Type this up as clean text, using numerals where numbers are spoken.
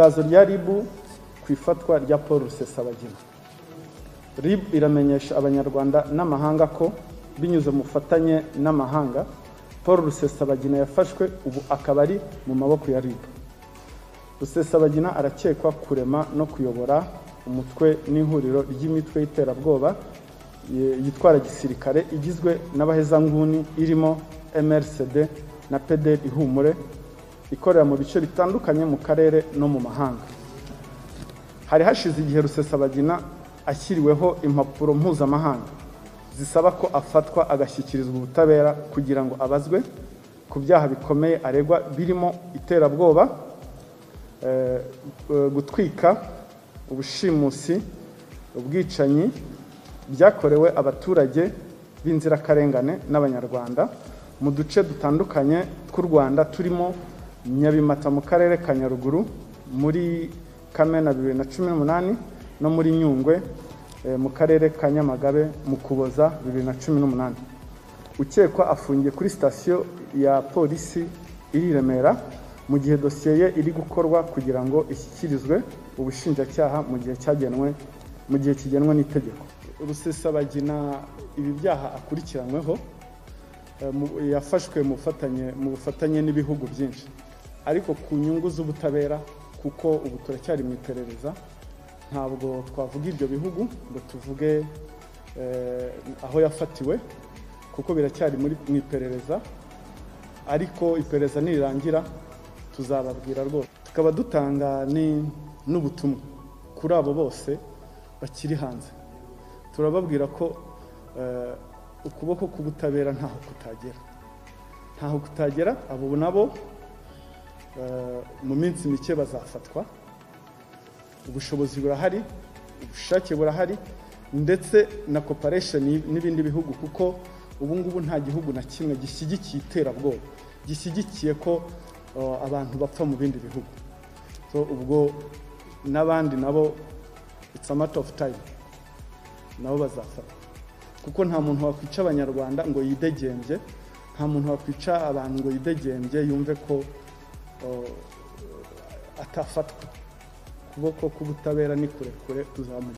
Itangazo rya RIB ku ifatwa rya Paul Rusesabagina. RIB iramenyesha abanyarwanda n'amahanga ko binyuze mu bufatanye n'amahanga Paul Rusesabagina yafashwe, ubu akaba ari mu maboko ya RIB. Rusesabagina arakekwa kurema no kuyobora umutwe n'ihuriro ry'imitwe y'iterabwoba yitwara gisirikare igizwe n'abahezanguni irimo MRCD na PDR Ihumure, ikorera mu bice bitandukanye mu karere no mu mahanga. Hari hashize igihe Rusesabagina ashyiriweho impapuro mpuzamahanga zisaba ko afatwa agashyikirizwa ubutabera kugira ngo abazwe ku byaha bikomeye aregwa birimo iterabwoba, gutwika, ubushimusi, ubwicanyi byakorewe abaturage b'inzirakarengane n'abanyarwanda mu duce dutandukanye tw'u Rwanda turimo Nyabimata mu karere ka Nyaruguru, muri Kamena 2018 no muri Nyungwe mu karere ka Nyamagabe mu Kuboza 2018. Ukekwa afungiye kuri sitasiyo ya polisi iri Remera mu gihe dosiye ye iri gukorwa kugira ngo ishyikirizwe ubushinjacyaha mu gihe kigenwe n'itegeko. Rusesabagina ibi byaha akurikiranyweho yafashwe mu bufatanye n'ibihugu byinshi, ariko ku nyungu z'ubutabera, kuko ubu turacyari mu iperereza, ntabwo twavuga ibyo bihugu ngo tuvuge aho yafatiwe, kuko biracyari mu iperereza, ariko iperereza nirirangira tuzababwira rwose. Tukaba dutanga n'ubutumwa kuri abo bose bakiri hanze, turababwira ko ukuboko k'ubutabera ntaho kutagera. Abo nabo mu minsi mike bazafatwa. Ubushobozi burahari, ubushake burahari, ndetse na cooperation n'ibindi bihugu, kuko ubu ngubu nta gihugu na kimwe gishyigikiye iterabwoba, gishyigikiye ko abantu bapfa mu bindi bihugu. So ubwo n'abandi nabo it's a matter of time, nabo bazafatwa, kuko nta muntu wakwica abanyarwanda ngo yidegembye, nta muntu wakwica abantu ngo yidegembye yumve ko atafatwa. Kuboko k'ubutabera ni kurekure, tuzamugira.